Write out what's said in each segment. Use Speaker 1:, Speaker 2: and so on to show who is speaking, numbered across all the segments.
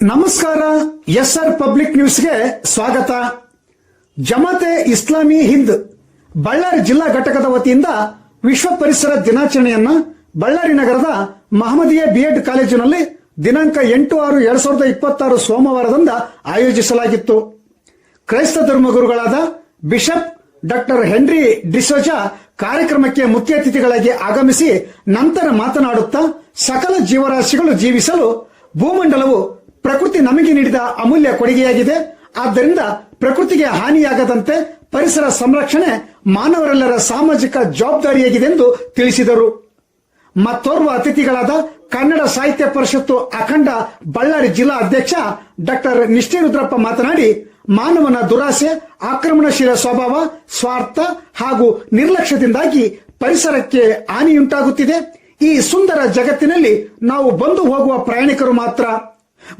Speaker 1: ನಮಸ್ಕಾರ. S R public ನ್ಯೂಸ್ಗೆ ಸ್ವಾಗತ. ಜಮಾತೆ ಇಸ್ಲಾಮಿ ಹಿಂದ್ ಬಳ್ಳಾರಿ ಜಿಲ್ಲಾ ಘಟಕದ ವತಿಯಿಂದ ವಿಶ್ವ ಪರಿಸರ ದಿನಾಚರಣೆಯನ್ನ ಬಳ್ಳಾರಿ ನಗರದ ಮಹಮ್ಮದಿಯಾ ಬಿಎಡ್ ಕಾಲೇಜಿನಲ್ಲಿ ದಿನಾಂಕ 8/6/2026 ಸೋಮವಾರದಿಂದ ಆಯೋಜಿಸಲಾಗಿತ್ತು. ಕ್ರೈಸ್ತ ಧರ್ಮಗುರುಗಳಾದ ಬಿಷಪ್ ಡಾಕ್ಟರ್ ಹೆನ್ರಿ ಡಿಸೋಜಾ ಕಾರ್ಯಕ್ರಮಕ್ಕೆ ಮುಖ್ಯ ಅತಿಥಿಗಳಾಗಿ ಆಗಮಿಸಿ ನಂತರ ಮಾತನಾಡುತ್ತಾ ಸಕಲ ಜೀವರಾಶಿಗಳು ಜೀವಿಸಲು ಭೂಮಂಡಲವು ಪ್ರಕೃತಿ ನಮಗೆ ನೀಡಿದ ಅಮೂಲ್ಯ ಕೊಡುಗೆಯಾಗಿದೆ. ಆದ್ದರಿಂದ ಪ್ರಕೃತಿಗೆ ಹಾನಿಯಾಗದಂತೆ ಪರಿಸರ ಸಂರಕ್ಷಣೆ ಮಾನವರೆಲ್ಲರ ಸಾಮಾಜಿಕ ಜವಾಬ್ದಾರಿಯಾಗಿದೆ ಎಂದು ತಿಳಿಸಿದರು. ಮತ್ತೋರ್ವ ಅತಿಥಿಗಳಾದ ಕನ್ನಡ ಸಾಹಿತ್ಯ ಪರಿಷತ್ತು ಅಖಂಡ ಬಳ್ಳಾರಿ ಜಿಲ್ಲಾ ಅಧ್ಯಕ್ಷ ಡಾಕ್ಟರ್ ನಿಷ್ಠೆ ರುದ್ರಪ್ಪ ಮಾತನಾಡಿ, ಮಾನವನ ದುರಾಸೆ, ಆಕ್ರಮಣಶೀಲ ಸ್ವಭಾವ, ಸ್ವಾರ್ಥ ಹಾಗೂ ನಿರ್ಲಕ್ಷ್ಯದಿಂದಾಗಿ ಪರಿಸರಕ್ಕೆ ಹಾನಿಯುಂಟಾಗುತ್ತಿದೆ. ಈ ಸುಂದರ ಜಗತ್ತಿನಲ್ಲಿ ನಾವು ಬಂದು ಹೋಗುವ ಪ್ರಯಾಣಿಕರು ಮಾತ್ರ.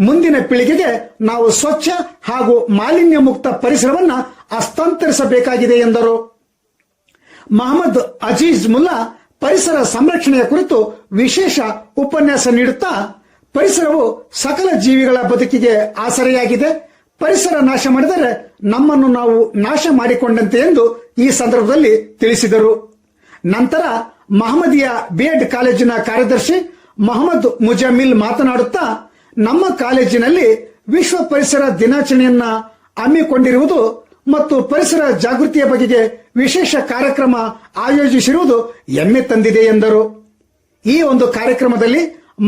Speaker 1: ಮುಂದಿನ ಪೀಳಿಗೆಗೆ ನಾವು ಸ್ವಚ್ಛ ಹಾಗೂ ಮಾಲಿನ್ಯ ಮುಕ್ತ ಪರಿಸರವನ್ನ ಹಸ್ತಾಂತರಿಸಬೇಕಾಗಿದೆ ಎಂದರು. ಮಹಮ್ಮದ್ ಅಜೀಜ್ ಮುಲ್ಲಾ ಪರಿಸರ ಸಂರಕ್ಷಣೆಯ ಕುರಿತು ವಿಶೇಷ ಉಪನ್ಯಾಸ ನೀಡುತ್ತಾ, ಪರಿಸರವು ಸಕಲ ಜೀವಿಗಳ ಬದುಕಿಗೆ ಆಸರೆಯಾಗಿದೆ. ಪರಿಸರ ನಾಶ ಮಾಡಿದರೆ ನಮ್ಮನ್ನು ನಾವು ನಾಶ ಮಾಡಿಕೊಂಡಂತೆ ಎಂದು ಈ ಸಂದರ್ಭದಲ್ಲಿ ತಿಳಿಸಿದರು. ನಂತರ ಮಹಮ್ಮದಿಯಾ ಬಿಎಡ್ ಕಾಲೇಜಿನ ಕಾರ್ಯದರ್ಶಿ ಮೊಹಮ್ಮದ್ ಮುಜಮಿಲ್ ಮಾತನಾಡುತ್ತಾ, ನಮ್ಮ ಕಾಲೇಜಿನಲ್ಲಿ ವಿಶ್ವ ಪರಿಸರ ದಿನಾಚರಣೆಯನ್ನ ಹಮ್ಮಿಕೊಂಡಿರುವುದು ಮತ್ತು ಪರಿಸರ ಜಾಗೃತಿಯ ಬಗೆಗೆ ವಿಶೇಷ ಕಾರ್ಯಕ್ರಮ ಆಯೋಜಿಸಿರುವುದು ಹೆಮ್ಮೆ ತಂದಿದೆ ಎಂದರು. ಈ ಒಂದು ಕಾರ್ಯಕ್ರಮದಲ್ಲಿ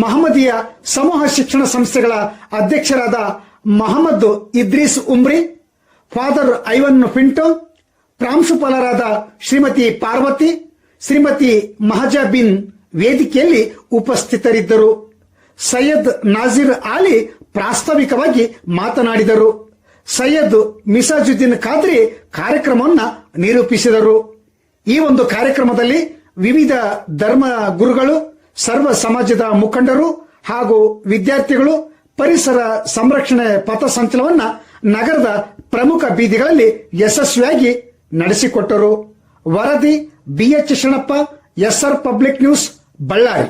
Speaker 1: ಮಹಮ್ಮದಿಯಾ ಸಮೂಹ ಶಿಕ್ಷಣ ಸಂಸ್ಥೆಗಳ ಅಧ್ಯಕ್ಷರಾದ ಮಹಮ್ಮದ್ ಇದ್ರೀಸ್ ಉಮ್ರಿ, ಫಾದರ್ ಐವನ್ ಪಿಂಟೋ, ಪ್ರಾಂಶುಪಾಲರಾದ ಶ್ರೀಮತಿ ಪಾರ್ವತಿ, ಶ್ರೀಮತಿ ಮಹಜಾಬಿನ್ ವೇದಿಕೆಯಲ್ಲಿ ಉಪಸ್ಥಿತರಿದ್ದರು. ಸೈಯದ್ ನಾಜೀರ್ ಆಲಿ ಪ್ರಾಸ್ತಾವಿಕವಾಗಿ ಮಾತನಾಡಿದರು. ಸೈಯದ್ ಮಿಸಾಜುದ್ದೀನ್ ಖಾದ್ರಿ ಕಾರ್ಯಕ್ರಮವನ್ನು ನಿರೂಪಿಸಿದರು. ಈ ಒಂದು ಕಾರ್ಯಕ್ರಮದಲ್ಲಿ ವಿವಿಧ ಧರ್ಮ ಗುರುಗಳು, ಸರ್ವ ಸಮಾಜದ ಮುಖಂಡರು ಹಾಗೂ ವಿದ್ಯಾರ್ಥಿಗಳು ಪರಿಸರ ಸಂರಕ್ಷಣೆ ಪಥಸಂಚಲನವನ್ನ ನಗರದ ಪ್ರಮುಖ ಬೀದಿಗಳಲ್ಲಿ ಯಶಸ್ವಿಯಾಗಿ ನಡೆಸಿಕೊಟ್ಟರು. ವರದಿ BH Sharanappa, SR public news, Ballari.